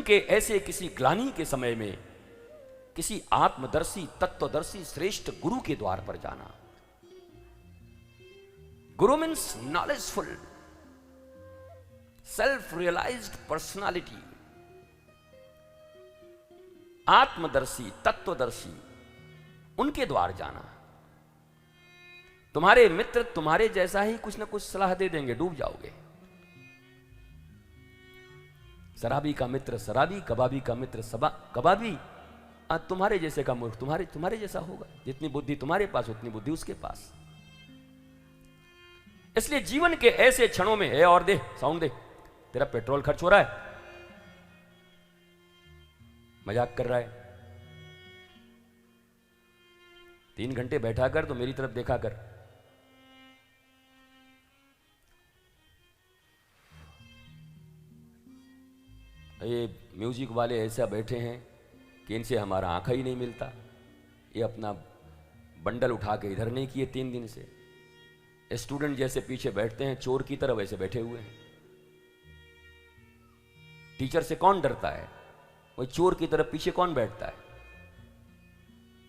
के ऐसे किसी ग्लानि के समय में किसी आत्मदर्शी तत्वदर्शी श्रेष्ठ गुरु के द्वार पर जाना। Guru means knowledgeful, self realised personality, आत्मदर्शी तत्वदर्शी, उनके द्वार जाना। तुम्हारे मित्र तुम्हारे जैसा ही कुछ ना कुछ सलाह दे देंगे, डूब जाओगे। शराबी का मित्र शराबी, कबाबी का मित्र कबाबी, तुम्हारे जैसे का मूर्ख तुम्हारे जैसा होगा। जितनी बुद्धि तुम्हारे पास उतनी बुद्धि उसके पास। इसलिए जीवन के ऐसे क्षणों में, और दे साउंड दे, तेरा पेट्रोल खर्च हो रहा है, मजाक कर रहा है, 3 घंटे बैठा कर तो मेरी तरफ देखा कर। ये म्यूजिक वाले ऐसा बैठे हैं कि इनसे हमारा आंखा ही नहीं मिलता। ये अपना बंडल उठा के इधर नहीं किए 3 दिन से। स्टूडेंट जैसे पीछे बैठते हैं चोर की तरह, वैसे बैठे हुए हैं। टीचर से कौन डरता है? वही चोर की तरह पीछे कौन बैठता है?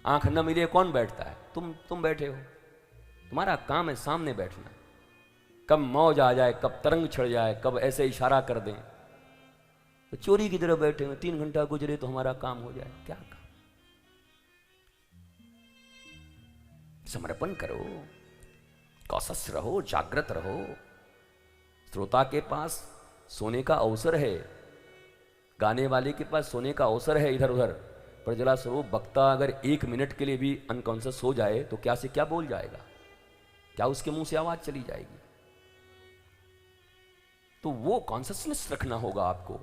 आंख न मिले कौन बैठता है? तुम बैठे हो। तुम्हारा काम है सामने बैठना। कब मौज आ जाए, कब तरंग छिड़ जाए, कब ऐसे इशारा कर दें, तो चोरी की तरह बैठे हुए। 3 घंटा गुजरे तो हमारा काम हो जाए। क्या काम? समर्पण करो, कौशस रहो, जागृत रहो। श्रोता के पास सोने का अवसर है, गाने वाले के पास सोने का अवसर है इधर उधर, पर जला स्वरूप वक्ता अगर 1 मिनट के लिए भी अनकॉन्शियस हो जाए तो क्या से क्या बोल जाएगा? क्या उसके मुंह से आवाज चली जाएगी? तो वो कॉन्शियसनेस रखना होगा आपको।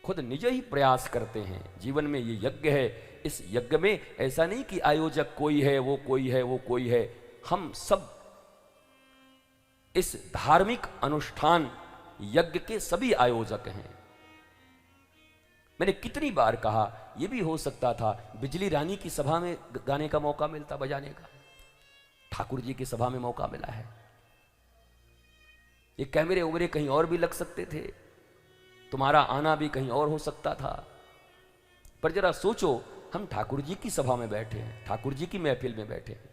खुद निज ही प्रयास करते हैं। जीवन में ये यज्ञ है। इस यज्ञ में ऐसा नहीं कि आयोजक कोई है, वो कोई है, वो कोई है। हम सब इस धार्मिक अनुष्ठान यज्ञ के सभी आयोजक हैं। मैंने कितनी बार कहा, यह भी हो सकता था बिजली रानी की सभा में गाने का मौका मिलता, बजाने का। ठाकुर जी की सभा में मौका मिला है। ये कैमरे उमरे कहीं और भी लग सकते थे, तुम्हारा आना भी कहीं और हो सकता था। पर जरा सोचो, हम ठाकुर जी की सभा में बैठे हैं, ठाकुर जी की महफिल में बैठे हैं।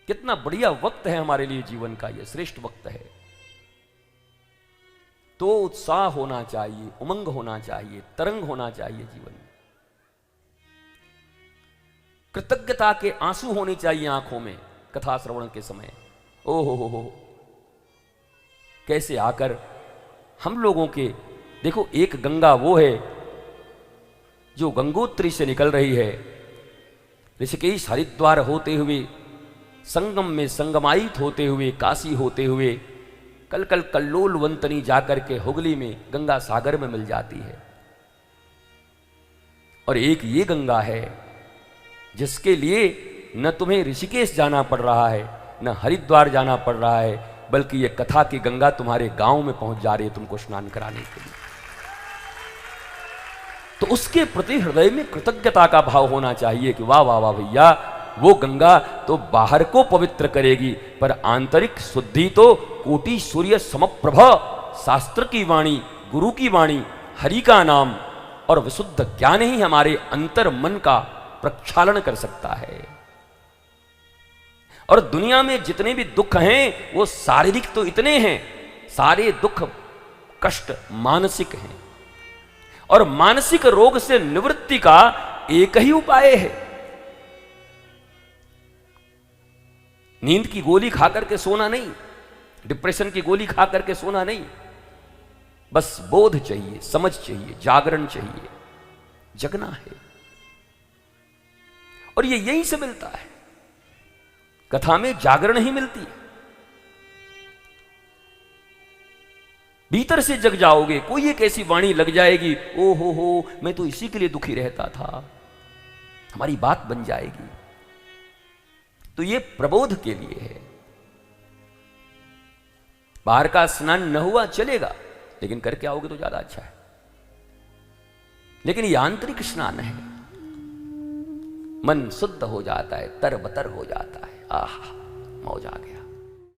कितना बढ़िया वक्त है हमारे लिए जीवन का, यह श्रेष्ठ वक्त है। तो उत्साह होना चाहिए, उमंग होना चाहिए, तरंग होना चाहिए जीवन में। कृतज्ञता के आंसू होने चाहिए आंखों में कथा श्रवण के समय। ओ हो, कैसे आकर हम लोगों के, देखो एक गंगा वो है जो गंगोत्री से निकल रही है, ऋषिकेश हरिद्वार होते हुए, संगम में संगमायित होते हुए, काशी होते हुए, कल कल्लोल वंतनी जाकर के हुगली में गंगा सागर में मिल जाती है। और एक ये गंगा है जिसके लिए न तुम्हें ऋषिकेश जाना पड़ रहा है, न हरिद्वार जाना पड़ रहा है, बल्कि ये कथा की गंगा तुम्हारे गांव में पहुंच जा रही है तुमको स्नान कराने के लिए। तो उसके प्रति हृदय में कृतज्ञता का भाव होना चाहिए कि वाह वाह वाह भैया, वो गंगा तो बाहर को पवित्र करेगी, पर आंतरिक शुद्धि तो कोटि सूर्य समप्रभ, शास्त्र की वाणी, गुरु की वाणी, हरि का नाम और विशुद्ध ज्ञान ही हमारे अंतर मन का प्रक्षालन कर सकता है। और दुनिया में जितने भी दुख हैं वो शारीरिक तो इतने हैं, सारे दुख कष्ट मानसिक हैं। और मानसिक रोग से निवृत्ति का एक ही उपाय है, नींद की गोली खा करके सोना नहीं, डिप्रेशन की गोली खा करके सोना नहीं। बस बोध चाहिए, समझ चाहिए, जागरण चाहिए, जगना है। और ये यहीं से मिलता है, कथा में जागरण ही मिलती है। भीतर से जग जाओगे, कोई एक ऐसी वाणी लग जाएगी, ओ हो मैं तो इसी के लिए दुखी रहता था, हमारी बात बन जाएगी। तो ये प्रबोध के लिए है। बाहर का स्नान न हुआ चलेगा, लेकिन करके आओगे तो ज्यादा अच्छा है। लेकिन ये आंतरिक स्नान है, मन शुद्ध हो जाता है, तरबतर हो जाता है। आह, मौज आ गया।